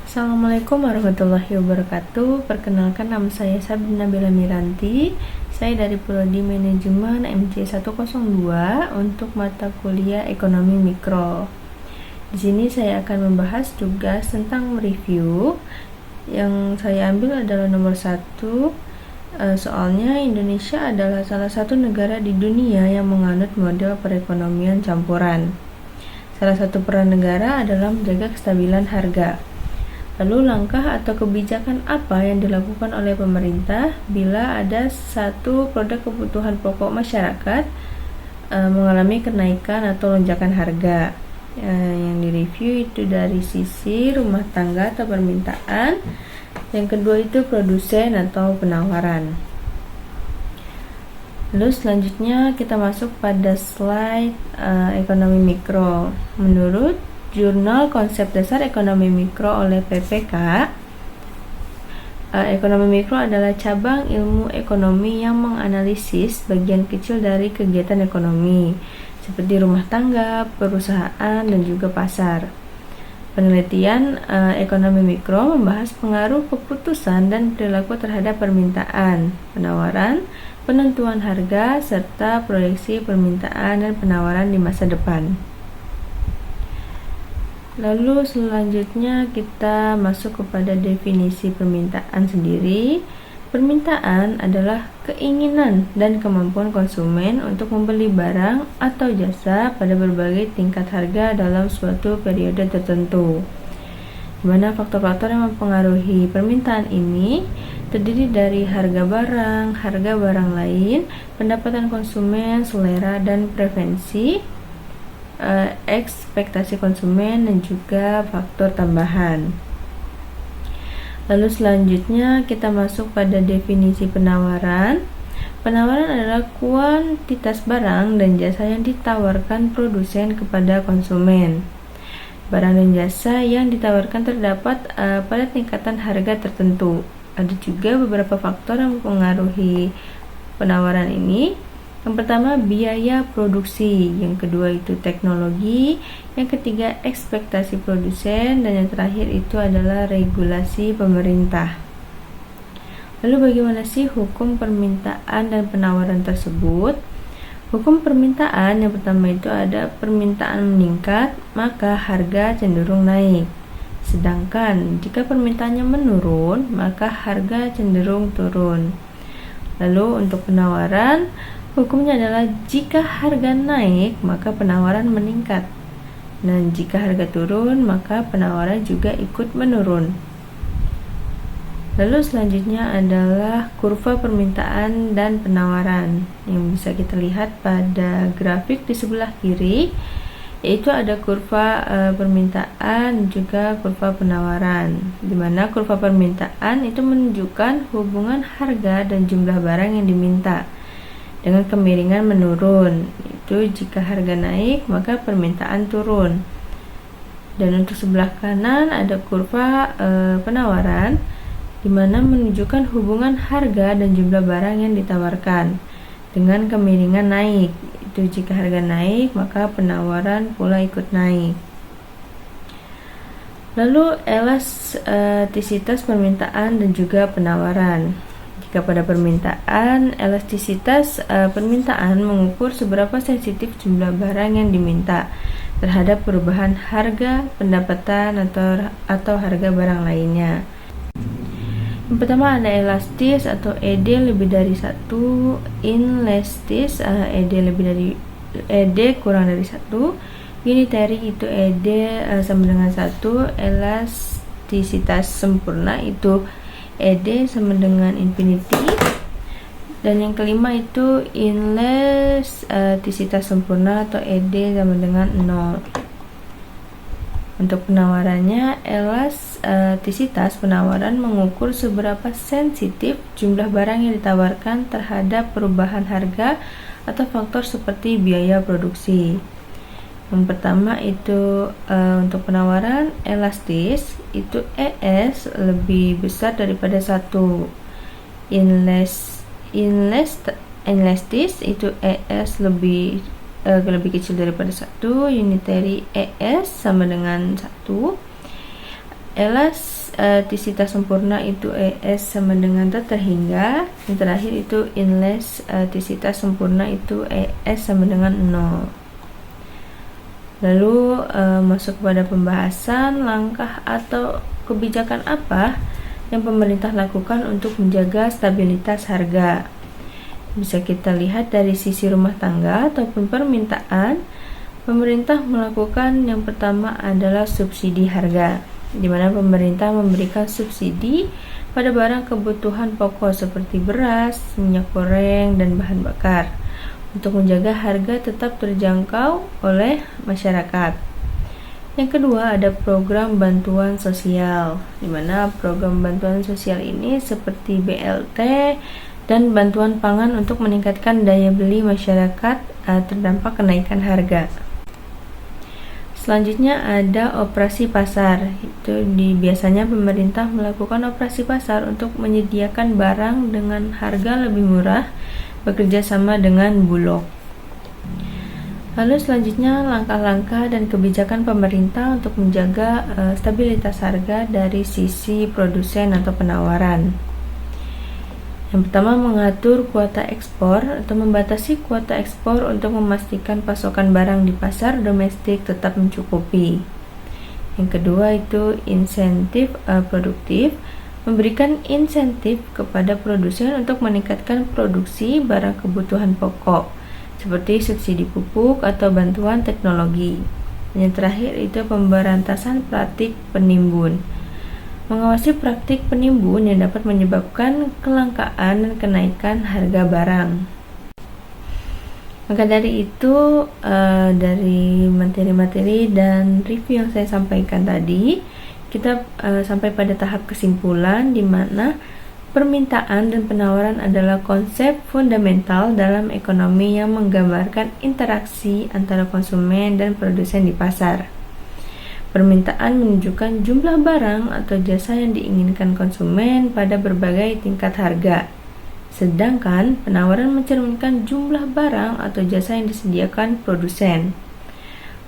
Assalamualaikum warahmatullahi wabarakatuh. Perkenalkan, nama saya Sabrina Bella Miranti. Saya dari Prodi Manajemen MC102 untuk mata kuliah Ekonomi Mikro. Di sini saya akan membahas tugas tentang review. Yang saya ambil adalah nomor 1. Soalnya Indonesia adalah salah satu negara di dunia yang menganut model perekonomian campuran. Salah satu peran negara adalah menjaga kestabilan harga. Lalu langkah atau kebijakan apa yang dilakukan oleh pemerintah bila ada satu produk kebutuhan pokok masyarakat mengalami kenaikan atau lonjakan harga? Yang direview itu dari sisi rumah tangga atau permintaan. Yang kedua itu produsen atau penawaran. Lalu selanjutnya kita masuk pada slide ekonomi mikro. Menurut Jurnal Konsep Dasar Ekonomi Mikro oleh PPK, ekonomi mikro adalah cabang ilmu ekonomi yang menganalisis bagian kecil dari kegiatan ekonomi, seperti rumah tangga, perusahaan, dan juga pasar. Penelitian ekonomi mikro membahas pengaruh keputusan dan perilaku terhadap permintaan, penawaran, penentuan harga, serta proyeksi permintaan dan penawaran di masa depan. Lalu selanjutnya kita masuk kepada definisi permintaan sendiri. Permintaan adalah keinginan dan kemampuan konsumen untuk membeli barang atau jasa pada berbagai tingkat harga dalam suatu periode tertentu. Di mana faktor-faktor yang mempengaruhi permintaan ini terdiri dari harga barang lain, pendapatan konsumen, selera dan preferensi, ekspektasi konsumen, dan juga faktor tambahan. Lalu selanjutnya kita masuk pada definisi penawaran. Penawaran adalah kuantitas barang dan jasa yang ditawarkan produsen kepada konsumen. Barang dan jasa yang ditawarkan terdapat pada tingkatan harga tertentu. Ada juga beberapa faktor yang mempengaruhi penawaran ini. Yang pertama, biaya produksi. Yang kedua itu teknologi. Yang ketiga, ekspektasi produsen. Dan yang terakhir itu adalah regulasi pemerintah. Lalu bagaimana sih hukum permintaan dan penawaran tersebut? Hukum permintaan yang pertama itu ada permintaan meningkat, maka harga cenderung naik. Sedangkan jika permintaannya menurun, maka harga cenderung turun. Lalu untuk penawaran, hukumnya adalah jika harga naik, maka penawaran meningkat. Dan jika harga turun, maka penawaran juga ikut menurun. Lalu selanjutnya adalah kurva permintaan dan penawaran yang bisa kita lihat pada grafik di sebelah kiri, yaitu ada kurva permintaan juga kurva penawaran, di mana kurva permintaan itu menunjukkan hubungan harga dan jumlah barang yang diminta dengan kemiringan menurun. Itu jika harga naik maka permintaan turun. Dan untuk sebelah kanan ada kurva penawaran, di mana menunjukkan hubungan harga dan jumlah barang yang ditawarkan dengan kemiringan naik. Itu jika harga naik maka penawaran pula ikut naik. Lalu elastisitas permintaan dan juga penawaran. Jika pada permintaan, elastisitas permintaan mengukur seberapa sensitif jumlah barang yang diminta terhadap perubahan harga, pendapatan, atau harga barang lainnya. Yang pertama ada elastis atau ED lebih dari 1, inelastis ED kurang dari 1, unitary itu ED sama dengan 1, elastisitas sempurna itu ED sama dengan infinity. Dan yang kelima itu inelastisitas sempurna atau ED sama dengan 0. Untuk penawarannya, elastisitas penawaran mengukur seberapa sensitif jumlah barang yang ditawarkan terhadap perubahan harga atau faktor seperti biaya produksi. Yang pertama itu untuk penawaran elastis itu ES lebih besar daripada 1. Inelastis itu ES lebih kecil daripada 1. Unitary ES sama dengan 1. Elastisitas sempurna itu ES sama dengan T terhingga. Yang terakhir itu inelastisitas sempurna itu ES sama dengan 0. Lalu masuk kepada pembahasan langkah atau kebijakan apa yang pemerintah lakukan untuk menjaga stabilitas harga. Bisa kita lihat dari sisi rumah tangga ataupun permintaan. Pemerintah melakukan yang pertama adalah subsidi harga, di mana pemerintah memberikan subsidi pada barang kebutuhan pokok seperti beras, minyak goreng, dan bahan bakar untuk menjaga harga tetap terjangkau oleh masyarakat. Yang kedua ada program bantuan sosial, di mana program bantuan sosial ini seperti BLT dan bantuan pangan untuk meningkatkan daya beli masyarakat terdampak kenaikan harga. Selanjutnya ada operasi pasar. Biasanya pemerintah melakukan operasi pasar untuk menyediakan barang dengan harga lebih murah, bekerja sama dengan Bulog. Lalu selanjutnya langkah-langkah dan kebijakan pemerintah untuk menjaga stabilitas harga dari sisi produsen atau penawaran. Yang pertama, mengatur kuota ekspor atau membatasi kuota ekspor untuk memastikan pasokan barang di pasar domestik tetap mencukupi. Yang kedua itu insentif produktif, memberikan insentif kepada produsen untuk meningkatkan produksi barang kebutuhan pokok seperti subsidi pupuk atau bantuan teknologi. Yang terakhir itu pemberantasan praktik penimbun, mengawasi praktik penimbun yang dapat menyebabkan kelangkaan dan kenaikan harga barang. Maka dari itu, dari materi-materi dan review yang saya sampaikan tadi, kita sampai pada tahap kesimpulan di mana permintaan dan penawaran adalah konsep fundamental dalam ekonomi yang menggambarkan interaksi antara konsumen dan produsen di pasar. Permintaan menunjukkan jumlah barang atau jasa yang diinginkan konsumen pada berbagai tingkat harga. Sedangkan penawaran mencerminkan jumlah barang atau jasa yang disediakan produsen.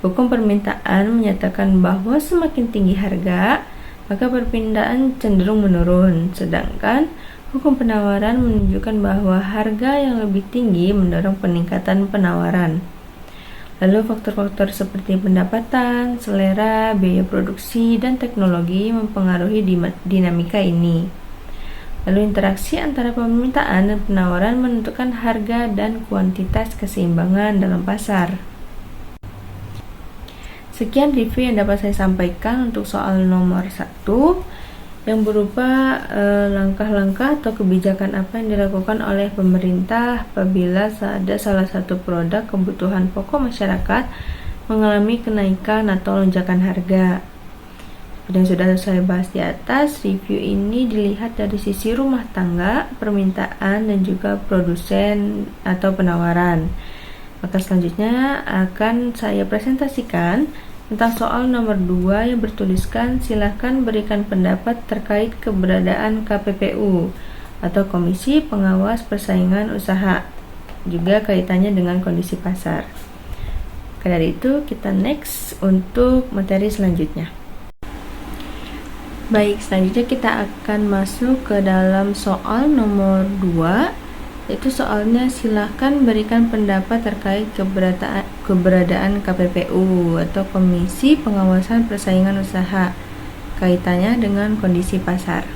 Hukum permintaan menyatakan bahwa semakin tinggi harga, maka permintaan cenderung menurun. Sedangkan hukum penawaran menunjukkan bahwa harga yang lebih tinggi mendorong peningkatan penawaran. Lalu faktor-faktor seperti pendapatan, selera, biaya produksi, dan teknologi mempengaruhi dinamika ini. Lalu interaksi antara permintaan dan penawaran menentukan harga dan kuantitas keseimbangan dalam pasar. Sekian review yang dapat saya sampaikan untuk soal nomor 1 yang berupa langkah-langkah atau kebijakan apa yang dilakukan oleh pemerintah apabila ada salah satu produk kebutuhan pokok masyarakat mengalami kenaikan atau lonjakan harga. Seperti yang sudah saya bahas di atas, review ini dilihat dari sisi rumah tangga, permintaan, dan juga produsen atau penawaran. Maka selanjutnya akan saya presentasikan tentang soal nomor 2 yang bertuliskan silakan berikan pendapat terkait keberadaan KPPU atau Komisi Pengawas Persaingan Usaha, juga kaitannya dengan kondisi pasar. Dari itu kita next untuk materi selanjutnya. Baik, selanjutnya kita akan masuk ke dalam soal nomor 2, yaitu soalnya silahkan berikan pendapat terkait keberadaan KPPU atau Komisi Pengawasan Persaingan Usaha, kaitannya dengan kondisi pasar.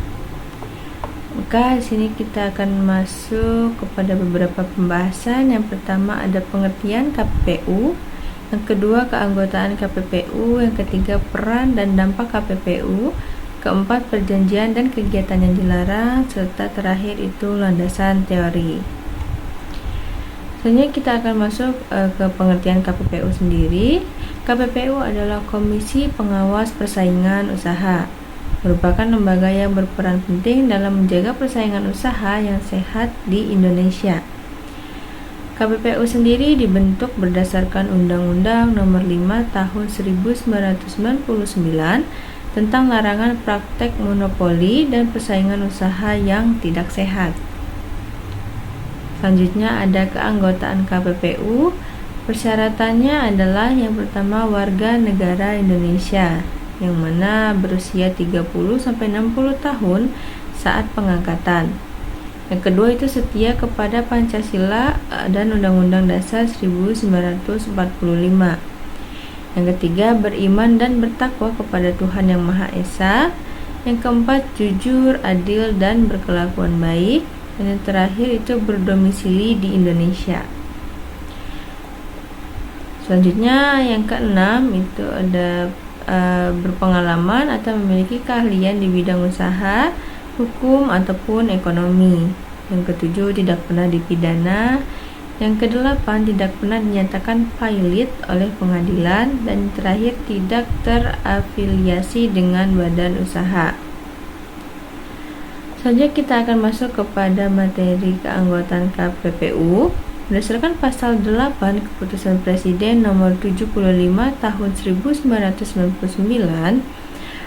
Maka di sini kita akan masuk kepada beberapa pembahasan. Yang pertama ada pengertian KPPU, yang kedua keanggotaan KPPU, yang ketiga peran dan dampak KPPU, keempat perjanjian dan kegiatan yang dilarang, serta terakhir itu landasan teori. Selanjutnya kita akan masuk ke pengertian KPPU sendiri. KPPU adalah Komisi Pengawas Persaingan Usaha, merupakan lembaga yang berperan penting dalam menjaga persaingan usaha yang sehat di Indonesia. KPPU sendiri dibentuk berdasarkan Undang-Undang Nomor 5 Tahun 1999 tentang larangan praktek monopoli dan persaingan usaha yang tidak sehat. Selanjutnya ada keanggotaan KPPU. Persyaratannya adalah yang pertama warga negara Indonesia, yang mana berusia 30-60 tahun saat pengangkatan. Yang kedua itu setia kepada Pancasila dan Undang-Undang Dasar 1945. Yang ketiga, beriman dan bertakwa kepada Tuhan Yang Maha Esa. Yang keempat, jujur, adil, dan berkelakuan baik. Dan yang terakhir itu berdomisili di Indonesia. Selanjutnya yang keenam itu ada berpengalaman atau memiliki keahlian di bidang usaha, hukum, ataupun ekonomi. Yang ketujuh, tidak pernah dipidana. Yang kedelapan, tidak pernah dinyatakan pailit oleh pengadilan. Dan terakhir, tidak terafiliasi dengan badan usaha. Selanjutnya kita akan masuk kepada materi keanggotaan KPPU. Berdasarkan pasal 8 Keputusan Presiden nomor 75 tahun 1999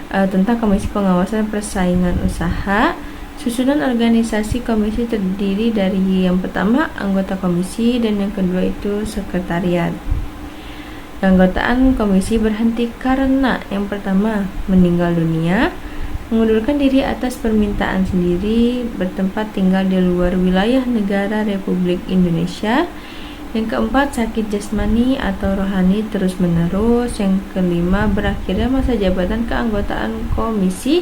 tentang Komisi Pengawasan Persaingan Usaha, susunan organisasi komisi terdiri dari yang pertama anggota komisi dan yang kedua itu sekretariat. Keanggotaan komisi berhenti karena yang pertama meninggal dunia, mengundurkan diri atas permintaan sendiri, bertempat tinggal di luar wilayah negara Republik Indonesia. Yang keempat, sakit jasmani atau rohani terus-menerus. Yang kelima, berakhirnya masa jabatan keanggotaan komisi.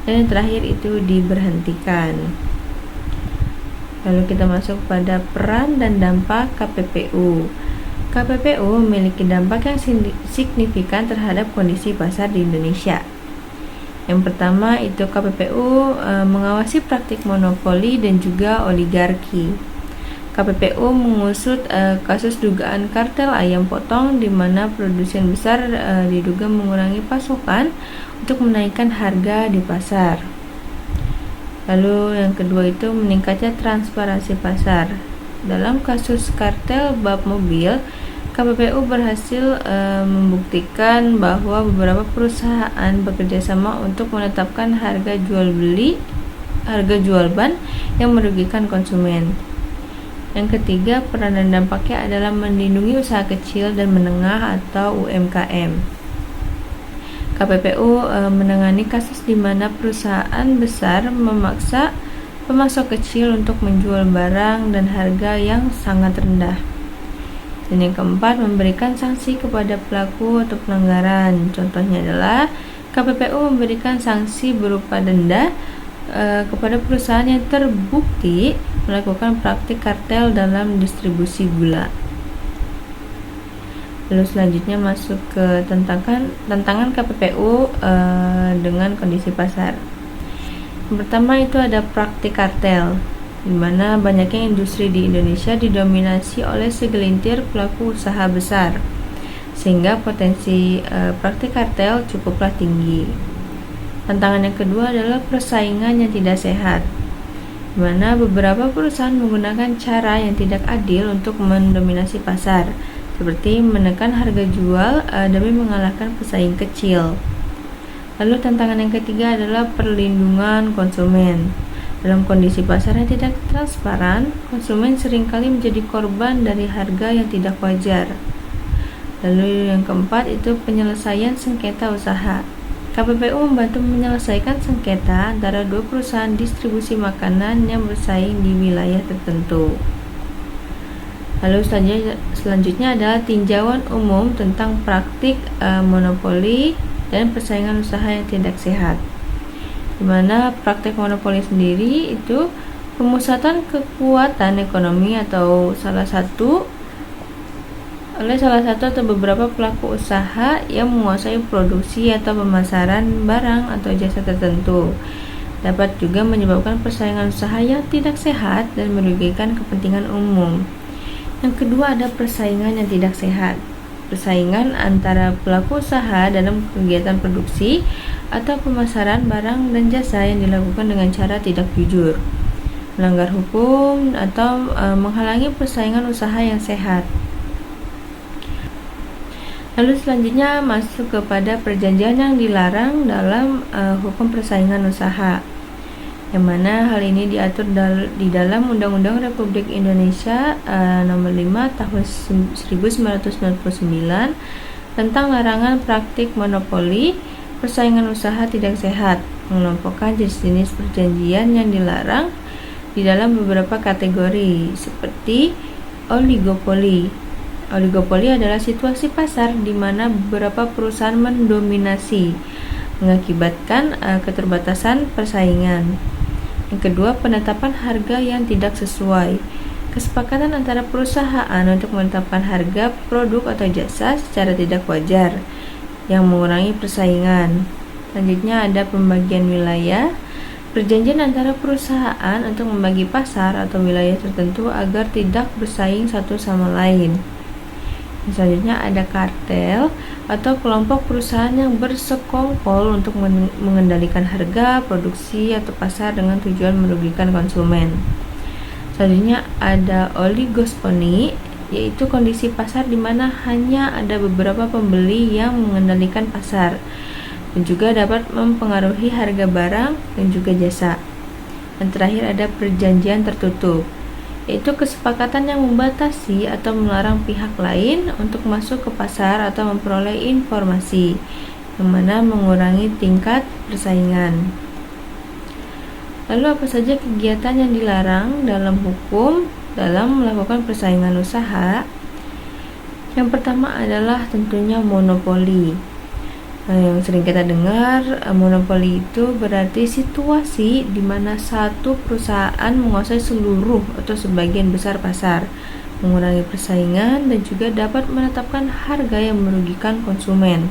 Dan yang terakhir itu diberhentikan. Lalu kita masuk pada peran dan dampak KPPU. KPPU memiliki dampak yang signifikan terhadap kondisi pasar di Indonesia. Yang pertama itu KPPU mengawasi praktik monopoli dan juga oligarki. KPPU mengusut kasus dugaan kartel ayam potong di mana produsen besar diduga mengurangi pasokan untuk menaikkan harga di pasar. Lalu yang kedua itu meningkatnya transparansi pasar. Dalam kasus kartel bab mobil, KPPU berhasil membuktikan bahwa beberapa perusahaan bekerja sama untuk menetapkan harga jual ban yang merugikan konsumen. Yang ketiga, peran dan dampaknya adalah melindungi usaha kecil dan menengah atau UMKM. KPPU menangani kasus di mana perusahaan besar memaksa pemasok kecil untuk menjual barang dan harga yang sangat rendah. Dan yang keempat, memberikan sanksi kepada pelaku atau pelanggaran. Contohnya adalah KPPU memberikan sanksi berupa denda kepada perusahaan yang terbukti melakukan praktik kartel dalam distribusi gula. Lalu selanjutnya masuk ke tantangan KPPU dengan kondisi pasar. Yang pertama itu ada praktik kartel, di mana banyaknya industri di Indonesia didominasi oleh segelintir pelaku usaha besar, sehingga potensi praktik kartel cukuplah tinggi. Tantangan yang kedua adalah persaingan yang tidak sehat, di mana beberapa perusahaan menggunakan cara yang tidak adil untuk mendominasi pasar, seperti menekan harga jual demi mengalahkan pesaing kecil. Lalu tantangan yang ketiga adalah perlindungan konsumen. Dalam kondisi pasar yang tidak transparan, konsumen seringkali menjadi korban dari harga yang tidak wajar. Lalu yang keempat itu penyelesaian sengketa usaha. KPPU membantu menyelesaikan sengketa antara dua perusahaan distribusi makanan yang bersaing di wilayah tertentu. Lalu selanjutnya adalah tinjauan umum tentang praktik monopoli dan persaingan usaha yang tidak sehat. Di mana praktik monopoli sendiri itu pemusatan kekuatan ekonomi atau salah satu atau beberapa pelaku usaha yang menguasai produksi atau pemasaran barang atau jasa tertentu. Dapat juga menyebabkan persaingan usaha yang tidak sehat dan merugikan kepentingan umum. Yang kedua ada persaingan yang tidak sehat. Persaingan antara pelaku usaha dalam kegiatan produksi atau pemasaran barang dan jasa yang dilakukan dengan cara tidak jujur, melanggar hukum atau menghalangi persaingan usaha yang sehat. Lalu selanjutnya masuk kepada perjanjian yang dilarang dalam hukum persaingan usaha, yang mana hal ini diatur di dalam Undang-Undang Republik Indonesia nomor 5 tahun 1999 tentang larangan praktik monopoli persaingan usaha tidak sehat, mengelompokkan jenis-jenis perjanjian yang dilarang di dalam beberapa kategori, seperti oligopoli. Oligopoli adalah situasi pasar di mana beberapa perusahaan mendominasi, mengakibatkan keterbatasan persaingan. Yang kedua, penetapan harga yang tidak sesuai. Kesepakatan antara perusahaan untuk menetapkan harga produk atau jasa secara tidak wajar yang mengurangi persaingan. Selanjutnya ada pembagian wilayah. Perjanjian antara perusahaan untuk membagi pasar atau wilayah tertentu agar tidak bersaing satu sama lain. Selanjutnya ada kartel atau kelompok perusahaan yang bersekongkol untuk mengendalikan harga, produksi, atau pasar dengan tujuan merugikan konsumen. Selanjutnya ada oligospoli, yaitu kondisi pasar di mana hanya ada beberapa pembeli yang mengendalikan pasar dan juga dapat mempengaruhi harga barang dan juga jasa. Dan terakhir ada perjanjian tertutup, yaitu kesepakatan yang membatasi atau melarang pihak lain untuk masuk ke pasar atau memperoleh informasi, yang mana mengurangi tingkat persaingan. Lalu apa saja kegiatan yang dilarang dalam hukum dalam melakukan persaingan usaha? Yang pertama adalah tentunya monopoli. Yang sering kita dengar, monopoli itu berarti situasi di mana satu perusahaan menguasai seluruh atau sebagian besar pasar, mengurangi persaingan dan juga dapat menetapkan harga yang merugikan konsumen.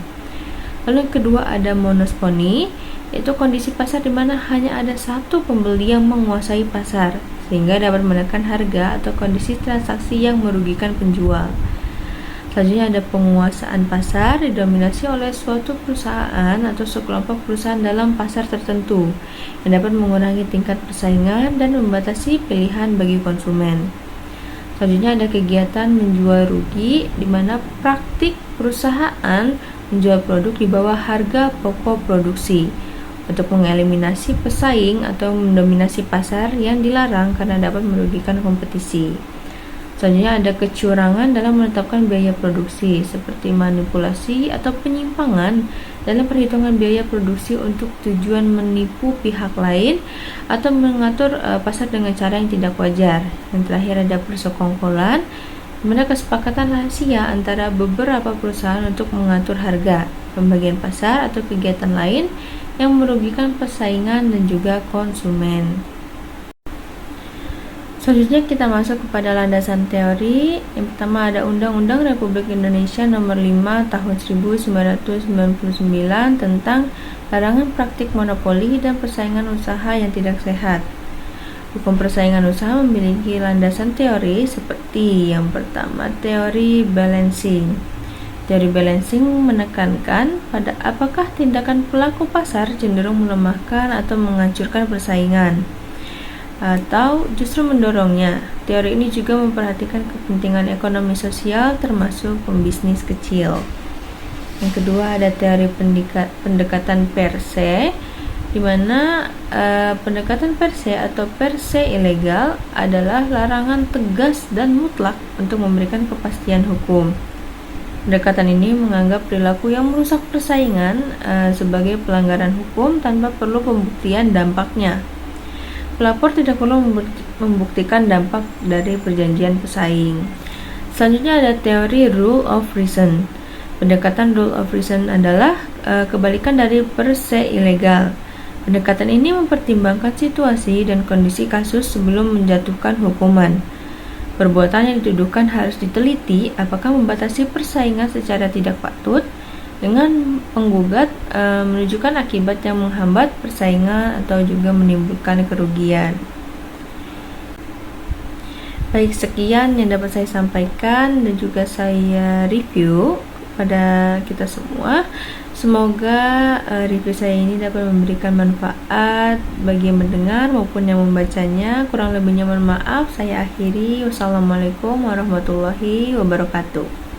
Lalu yang kedua ada monospoli, yaitu kondisi pasar di mana hanya ada satu pembeli yang menguasai pasar sehingga dapat menekan harga atau kondisi transaksi yang merugikan penjual. Selanjutnya ada penguasaan pasar, didominasi oleh suatu perusahaan atau sekelompok perusahaan dalam pasar tertentu yang dapat mengurangi tingkat persaingan dan membatasi pilihan bagi konsumen. Selanjutnya ada kegiatan menjual rugi, di mana praktik perusahaan menjual produk di bawah harga pokok produksi untuk mengeliminasi pesaing atau mendominasi pasar yang dilarang karena dapat merugikan kompetisi. Selanjutnya ada kecurangan dalam menetapkan biaya produksi, seperti manipulasi atau penyimpangan dalam perhitungan biaya produksi untuk tujuan menipu pihak lain atau mengatur pasar dengan cara yang tidak wajar. Yang terakhir ada persekongkolan, di mana kesepakatan rahasia antara beberapa perusahaan untuk mengatur harga, pembagian pasar atau kegiatan lain yang merugikan persaingan dan juga konsumen. Selanjutnya kita masuk kepada landasan teori. Yang pertama ada Undang-Undang Republik Indonesia Nomor 5 Tahun 1999 tentang larangan praktik monopoli dan persaingan usaha yang tidak sehat. Hukum persaingan usaha memiliki landasan teori seperti yang pertama teori balancing. Teori balancing menekankan pada apakah tindakan pelaku pasar cenderung melemahkan atau menghancurkan persaingan atau justru mendorongnya. Teori ini juga memperhatikan kepentingan ekonomi sosial termasuk pembisnis kecil. Yang kedua ada teori pendekatan per se, di mana pendekatan per se atau per se ilegal adalah larangan tegas dan mutlak untuk memberikan kepastian hukum. Pendekatan ini menganggap perilaku yang merusak persaingan sebagai pelanggaran hukum tanpa perlu pembuktian dampaknya. Pelapor tidak perlu membuktikan dampak dari perjanjian pesaing. Selanjutnya ada teori rule of reason. Pendekatan rule of reason adalah kebalikan dari per se ilegal. Pendekatan ini mempertimbangkan situasi dan kondisi kasus sebelum menjatuhkan hukuman. Perbuatan yang dituduhkan harus diteliti apakah membatasi persaingan secara tidak patut, dengan penggugat menunjukkan akibat yang menghambat persaingan atau juga menimbulkan kerugian. Baik, sekian yang dapat saya sampaikan dan juga saya review pada kita semua. Semoga review saya ini dapat memberikan manfaat bagi yang mendengar maupun yang membacanya. Kurang lebihnya mohon maaf. Saya akhiri. Wassalamualaikum warahmatullahi wabarakatuh.